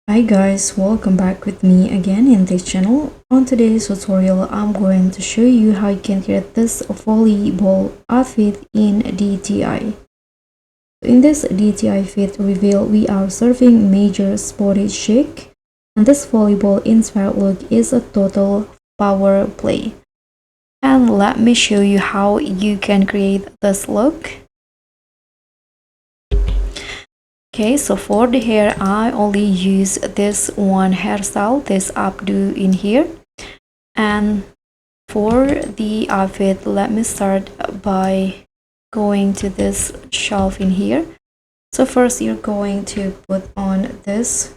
Hi guys, welcome back with me again in this channel. On today's tutorial, I'm going to show you how you can create this volleyball outfit in DTI. In this DTI fit reveal, we are serving major sporty chic, and this volleyball inspired look is a total power play. And let me show you how you can create this look. Okay, so for the hair, I only use this one hairstyle, this updo in here. And for the outfit, let me start by going to this shelf in here. So first, you're going to put on this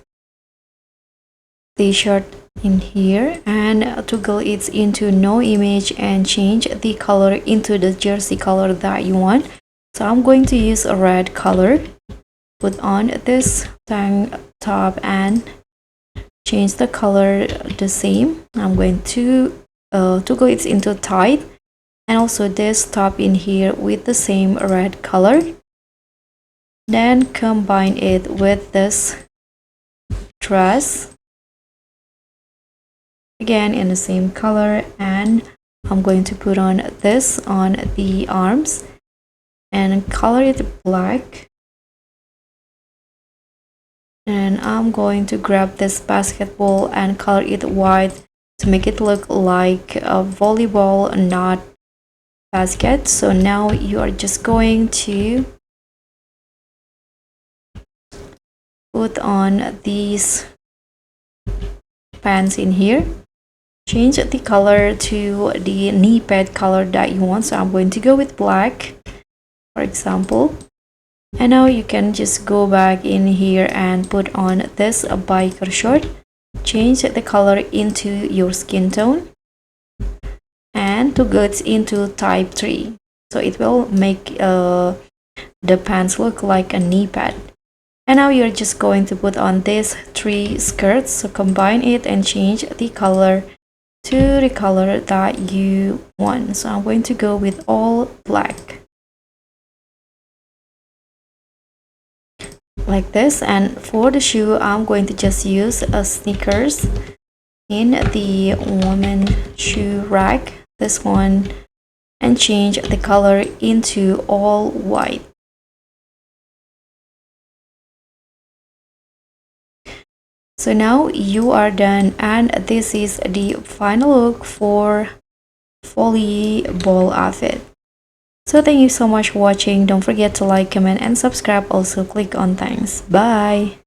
t-shirt in here and toggle it into no image and change the color into the jersey color that you want. So I'm going to use a red color. Put on this tank top and change the color the same. I'm going to toggle it into tight, and also this top in here with the same red color. Then combine it with this dress again in the same color, and I'm going to put on this on the arms and color it black. And I'm going to grab this basketball and color it white to make it look like a volleyball, not basket. So now you are just going to put on these pants in here. Change the color to the knee pad color that you want. So I'm going to go with black, for example. And now you can just go back in here and put on this biker short. Change the color into your skin tone and to go into type 3. So it will make the pants look like a knee pad. And now you're just going to put on these 3 skirts. So combine it and change the color to the color that you want. So I'm going to go with all black. Like this. And for the shoe, I'm going to just use a sneakers in the woman shoe rack, this one, and change the color into all white. So now you are done, and this is the final look for volleyball outfit. So thank you so much for watching. Don't forget to like, comment, and subscribe. Also click on thanks. Bye.